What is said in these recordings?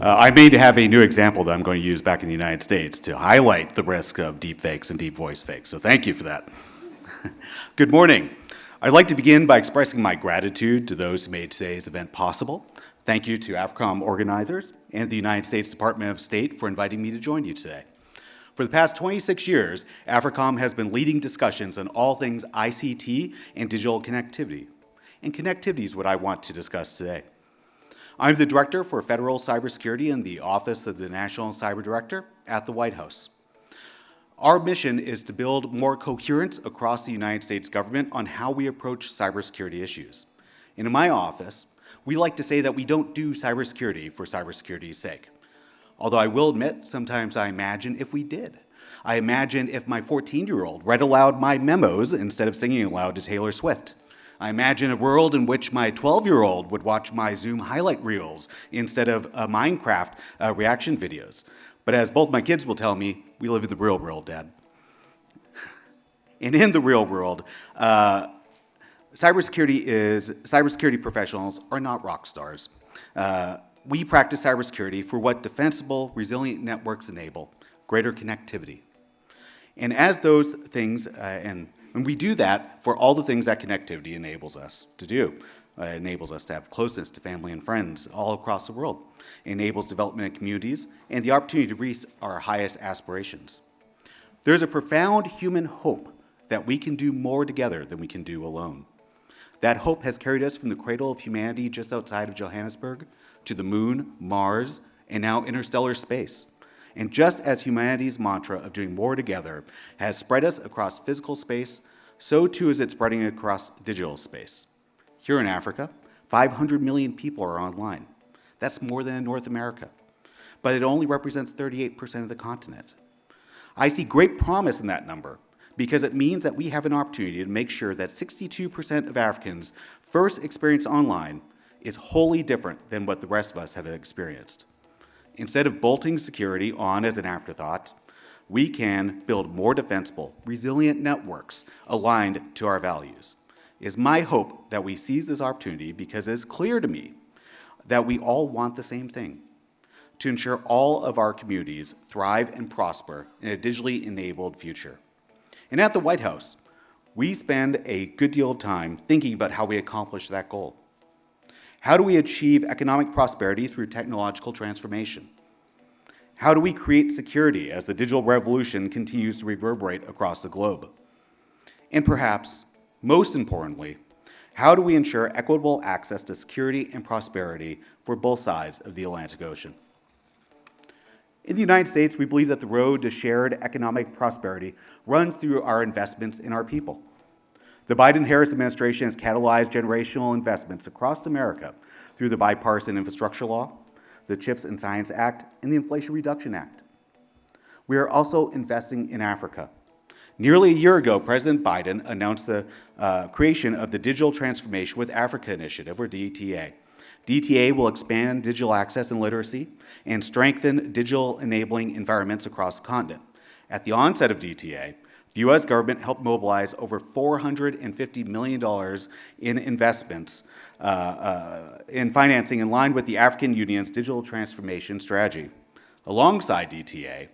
I may have a new example that I'm going to use back in the United States to highlight the risk of deep fakes and deep voice fakes, so thank you for that. Good morning. I'd like to begin by expressing my gratitude to those who made today's event possible. Thank you to AfricaCom organizers and the United States Department of State for inviting me to join you today. For the past 26 years, AfricaCom has been leading discussions on all things ICT and digital connectivity. And connectivity is what I want to discuss today. I'm the Director for Federal Cybersecurity in the Office of the National Cyber Director at the White House. Our mission is to build more coherence across the United States government on how we approach cybersecurity issues. And in my office, we like to say that we don't do cybersecurity for cybersecurity's sake. Although I will admit, sometimes I imagine if we did. I imagine if my 14-year-old read aloud my memos instead of singing aloud to Taylor Swift. I imagine a world in which my 12-year-old would watch my Zoom highlight reels instead of Minecraft reaction videos. But as both my kids will tell me, we live in the real world, Dad. And in the real world, cybersecurity professionals are not rock stars. We practice cybersecurity for what defensible, resilient networks enable, greater connectivity. And as those things, and we do that for all the things that connectivity enables us to do. It enables us to have closeness to family and friends all across the world. It enables development in communities and the opportunity to reach our highest aspirations. There's a profound human hope that we can do more together than we can do alone. That hope has carried us from the cradle of humanity just outside of Johannesburg to the moon, Mars, and now interstellar space. And just as humanity's mantra of doing more together has spread us across physical space, so too is it spreading across digital space. Here in Africa, 500 million people are online. That's more than in North America. But it only represents 38% of the continent. I see great promise in that number because it means that we have an opportunity to make sure that 62% of Africans' first experience online is wholly different than what the rest of us have experienced. Instead of bolting security on as an afterthought, we can build more defensible, resilient networks aligned to our values. It is my hope that we seize this opportunity because it is clear to me that we all want the same thing, to ensure all of our communities thrive and prosper in a digitally enabled future. And at the White House, we spend a good deal of time thinking about how we accomplish that goal. How do we achieve economic prosperity through technological transformation? How do we create security as the digital revolution continues to reverberate across the globe? And perhaps, most importantly, how do we ensure equitable access to security and prosperity for both sides of the Atlantic Ocean? In the United States, we believe that the road to shared economic prosperity runs through our investments in our people. The Biden-Harris administration has catalyzed generational investments across America through the Bipartisan Infrastructure Law, the CHIPS and Science Act, and the Inflation Reduction Act. We are also investing in Africa. Nearly a year ago, President Biden announced the creation of the Digital Transformation with Africa Initiative, or DTA. DTA will expand digital access and literacy and strengthen digital enabling environments across the continent. At the onset of DTA, the U.S. government helped mobilize over $450 million in investments in financing in line with the African Union's digital transformation strategy. Alongside DTA,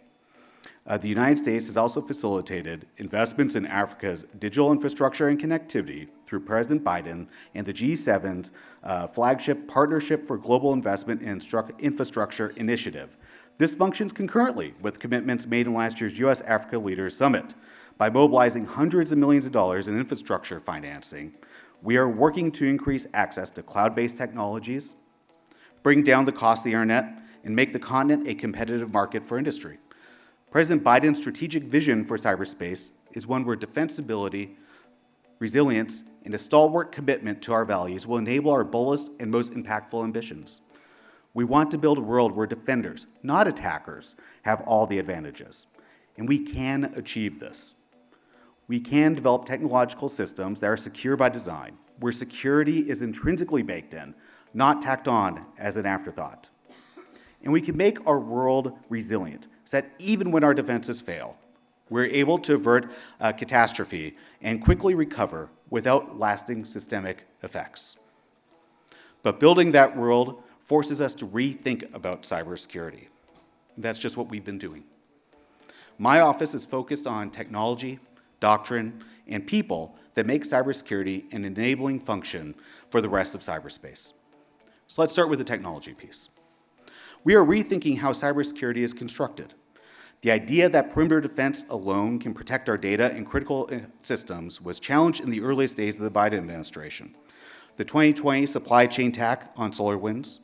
the United States has also facilitated investments in Africa's digital infrastructure and connectivity through President Biden and the G7's flagship Partnership for Global Investment in Infrastructure initiative. This functions concurrently with commitments made in last year's U.S.-Africa Leaders Summit. By mobilizing hundreds of millions of dollars in infrastructure financing, we are working to increase access to cloud-based technologies, bring down the cost of the internet, and make the continent a competitive market for industry. President Biden's strategic vision for cyberspace is one where defensibility, resilience, and a stalwart commitment to our values will enable our boldest and most impactful ambitions. We want to build a world where defenders, not attackers, have all the advantages. And we can achieve this. We can develop technological systems that are secure by design, where security is intrinsically baked in, not tacked on as an afterthought. And we can make our world resilient, so that even when our defenses fail, we're able to avert a catastrophe and quickly recover without lasting systemic effects. But building that world forces us to rethink about cybersecurity. That's just what we've been doing. My office is focused on technology, doctrine, and people that make cybersecurity an enabling function for the rest of cyberspace. So let's start with the technology piece. We are rethinking how cybersecurity is constructed. The idea that perimeter defense alone can protect our data and critical systems was challenged in the earliest days of the Biden administration. The 2020 supply chain attack on SolarWinds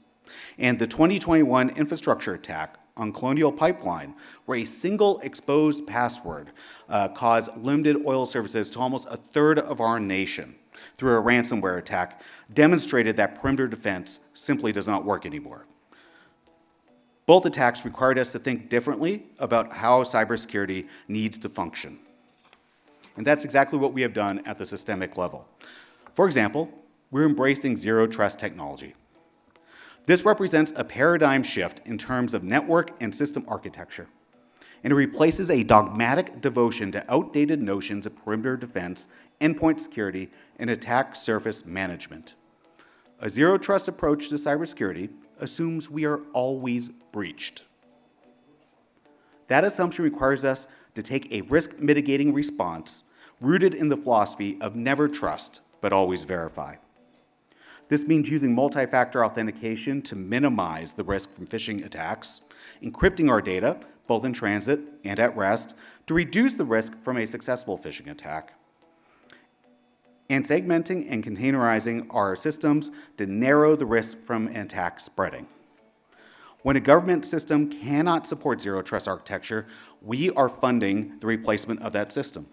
and the 2021 infrastructure attack on Colonial Pipeline, where a single exposed password caused limited oil services to almost a third of our nation through a ransomware attack, demonstrated that perimeter defense simply does not work anymore. Both attacks required us to think differently about how cybersecurity needs to function. And that's exactly what we have done at the systemic level. For example, we're embracing zero trust technology. This represents a paradigm shift in terms of network and system architecture, and it replaces a dogmatic devotion to outdated notions of perimeter defense, endpoint security, and attack surface management. A zero trust approach to cybersecurity assumes we are always breached. That assumption requires us to take a risk mitigating response rooted in the philosophy of never trust, but always verify. This means using multi-factor authentication to minimize the risk from phishing attacks, encrypting our data, both in transit and at rest, to reduce the risk from a successful phishing attack, and segmenting and containerizing our systems to narrow the risk from an attack spreading. When a government system cannot support zero trust architecture, we are funding the replacement of that system.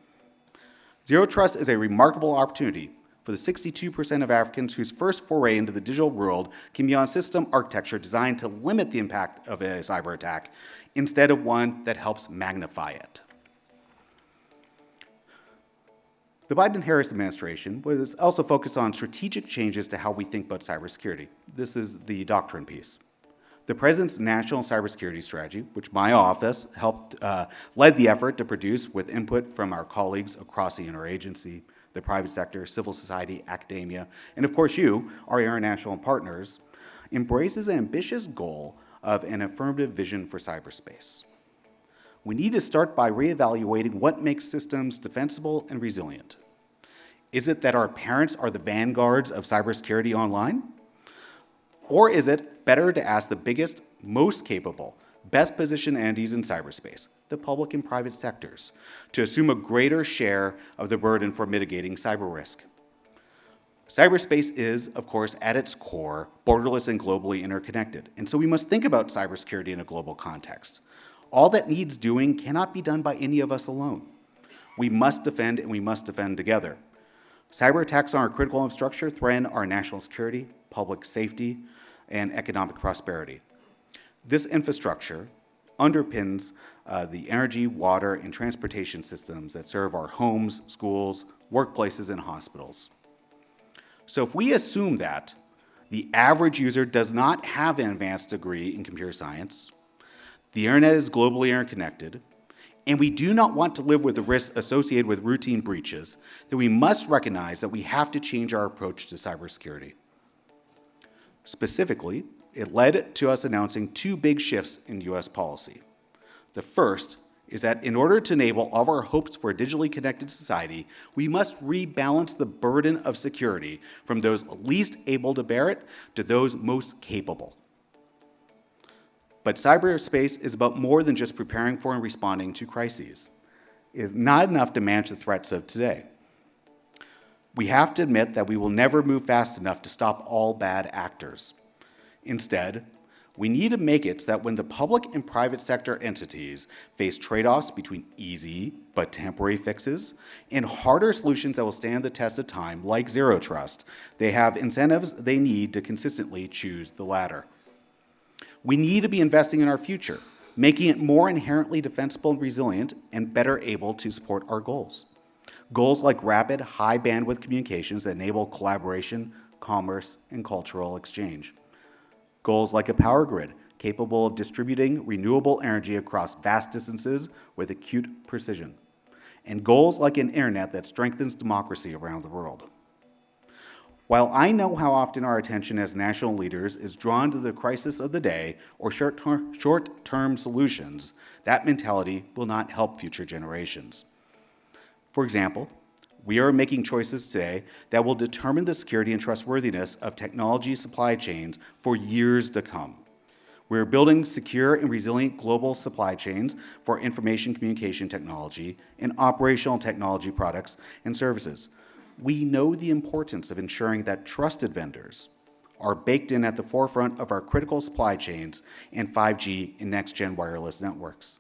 Zero trust is a remarkable opportunity for the 62% of Africans whose first foray into the digital world can be on system architecture designed to limit the impact of a cyber attack instead of one that helps magnify it. The Biden-Harris administration was also focused on strategic changes to how we think about cybersecurity. This is the doctrine piece. The President's National Cybersecurity Strategy, which my office led the effort to produce with input from our colleagues across the interagency, the private sector, civil society, academia, and of course you, our international partners, embraces an ambitious goal of an affirmative vision for cyberspace. We need to start by reevaluating what makes systems defensible and resilient. Is it that our parents are the vanguards of cybersecurity online? Or is it better to ask the biggest, most capable, best positioned entities in cyberspace, the public and private sectors, to assume a greater share of the burden for mitigating cyber risk? Cyberspace is, of course, at its core, borderless and globally interconnected, and so we must think about cybersecurity in a global context. All that needs doing cannot be done by any of us alone. We must defend, and we must defend together. Cyber attacks on our critical infrastructure threaten our national security, public safety, and economic prosperity. This infrastructure underpins the energy, water, and transportation systems that serve our homes, schools, workplaces, and hospitals. So if we assume that the average user does not have an advanced degree in computer science, the internet is globally interconnected, and we do not want to live with the risks associated with routine breaches, then we must recognize that we have to change our approach to cybersecurity. Specifically, it led to us announcing two big shifts in US policy. The first is that in order to enable all of our hopes for a digitally connected society, we must rebalance the burden of security from those least able to bear it to those most capable. But cyberspace is about more than just preparing for and responding to crises. It is not enough to manage the threats of today. We have to admit that we will never move fast enough to stop all bad actors. Instead, we need to make it so that when the public and private sector entities face trade-offs between easy but temporary fixes and harder solutions that will stand the test of time, like zero trust, they have incentives they need to consistently choose the latter. We need to be investing in our future, making it more inherently defensible and resilient and better able to support our goals. Goals like rapid, high bandwidth communications that enable collaboration, commerce, and cultural exchange. Goals like a power grid capable of distributing renewable energy across vast distances with acute precision. And goals like an internet that strengthens democracy around the world. While I know how often our attention as national leaders is drawn to the crisis of the day or short-term solutions, that mentality will not help future generations. For example, we are making choices today that will determine the security and trustworthiness of technology supply chains for years to come. We're building secure and resilient global supply chains for information communication technology and operational technology products and services. We know the importance of ensuring that trusted vendors are baked in at the forefront of our critical supply chains and 5G and next-gen wireless networks.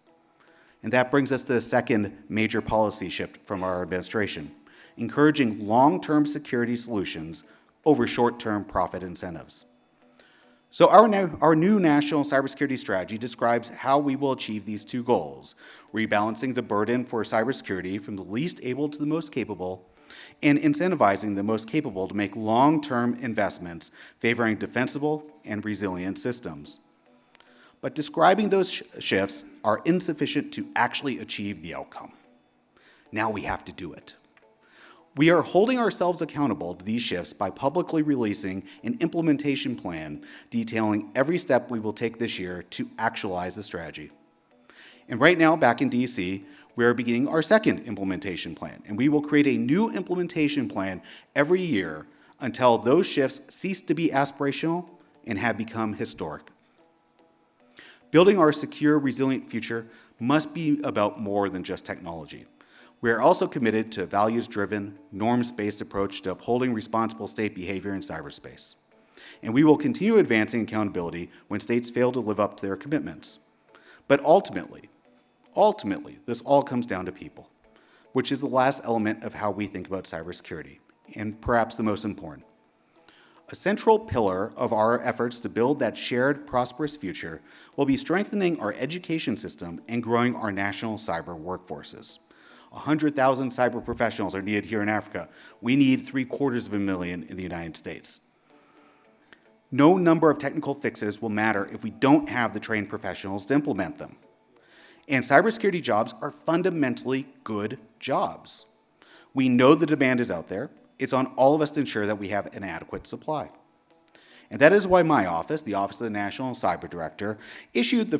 And that brings us to the second major policy shift from our administration, encouraging long-term security solutions over short-term profit incentives. So our new national cybersecurity strategy describes how we will achieve these two goals, rebalancing the burden for cybersecurity from the least able to the most capable, and incentivizing the most capable to make long-term investments favoring defensible and resilient systems. But describing those shifts are insufficient to actually achieve the outcome. Now we have to do it. We are holding ourselves accountable to these shifts by publicly releasing an implementation plan detailing every step we will take this year to actualize the strategy. And right now, back in DC, we are beginning our second implementation plan, and we will create a new implementation plan every year until those shifts cease to be aspirational and have become historic. Building our secure, resilient future must be about more than just technology. We are also committed to a values-driven, norms-based approach to upholding responsible state behavior in cyberspace. And we will continue advancing accountability when states fail to live up to their commitments. But ultimately, this all comes down to people, which is the last element of how we think about cybersecurity, and perhaps the most important. A central pillar of our efforts to build that shared, prosperous future will be strengthening our education system and growing our national cyber workforces. 100,000 cyber professionals are needed here in Africa. We need 750,000 in the United States. No number of technical fixes will matter if we don't have the trained professionals to implement them. And cybersecurity jobs are fundamentally good jobs. We know the demand is out there. It's on all of us to ensure that we have an adequate supply. And that is why my office, the Office of the National Cyber Director, issued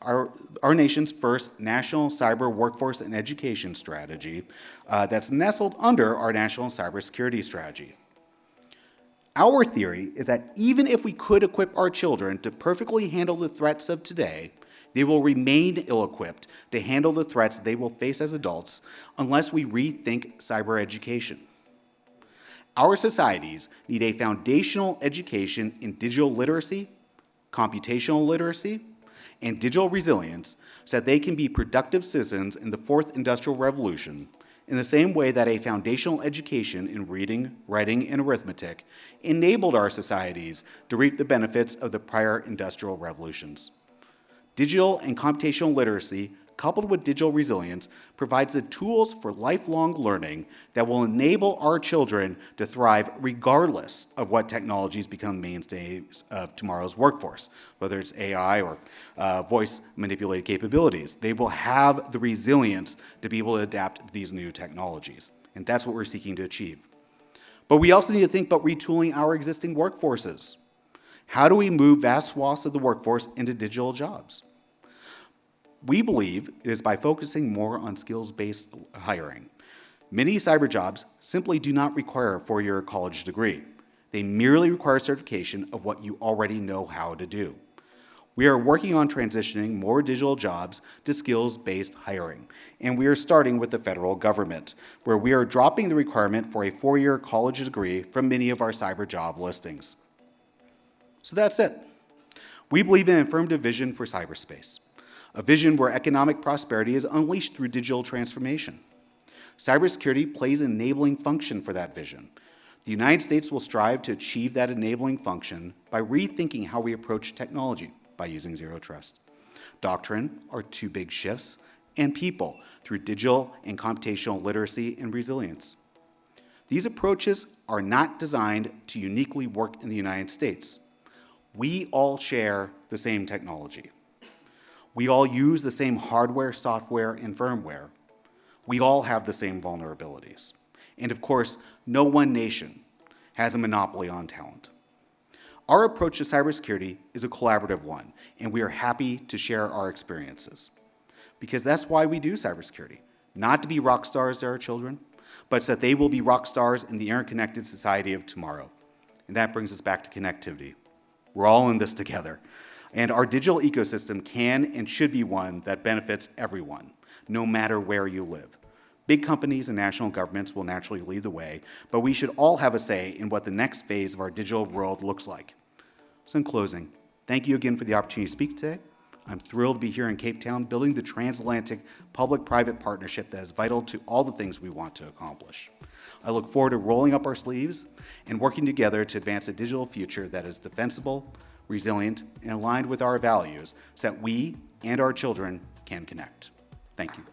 our nation's first National Cyber Workforce and Education Strategy that's nestled under our National Cybersecurity Strategy. Our theory is that even if we could equip our children to perfectly handle the threats of today, they will remain ill-equipped to handle the threats they will face as adults unless we rethink cyber education. Our societies need a foundational education in digital literacy, computational literacy, and digital resilience so that they can be productive citizens in the fourth industrial revolution in the same way that a foundational education in reading, writing, and arithmetic enabled our societies to reap the benefits of the prior industrial revolutions. Digital and computational literacy, coupled with digital resilience, provides the tools for lifelong learning that will enable our children to thrive regardless of what technologies become mainstays of tomorrow's workforce, whether it's AI or voice-manipulated capabilities. They will have the resilience to be able to adapt to these new technologies, and that's what we're seeking to achieve. But we also need to think about retooling our existing workforces. How do we move vast swaths of the workforce into digital jobs? We believe it is by focusing more on skills-based hiring. Many cyber jobs simply do not require a four-year college degree. They merely require certification of what you already know how to do. We are working on transitioning more digital jobs to skills-based hiring, and we are starting with the federal government, where we are dropping the requirement for a four-year college degree from many of our cyber job listings. So that's it. We believe in an affirmative vision for cyberspace. A vision where economic prosperity is unleashed through digital transformation. Cybersecurity plays an enabling function for that vision. The United States will strive to achieve that enabling function by rethinking how we approach technology by using zero trust. Doctrine are two big shifts, and people through digital and computational literacy and resilience. These approaches are not designed to uniquely work in the United States. We all share the same technology. We all use the same hardware, software, and firmware. We all have the same vulnerabilities. And of course, no one nation has a monopoly on talent. Our approach to cybersecurity is a collaborative one, and we are happy to share our experiences. Because that's why we do cybersecurity. Not to be rock stars to our children, but so that they will be rock stars in the interconnected society of tomorrow. And that brings us back to connectivity. We're all in this together. And our digital ecosystem can and should be one that benefits everyone, no matter where you live. Big companies and national governments will naturally lead the way, but we should all have a say in what the next phase of our digital world looks like. So in closing, thank you again for the opportunity to speak today. I'm thrilled to be here in Cape Town building the transatlantic public-private partnership that is vital to all the things we want to accomplish. I look forward to rolling up our sleeves and working together to advance a digital future that is defensible, resilient, and aligned with our values so that we and our children can connect. Thank you.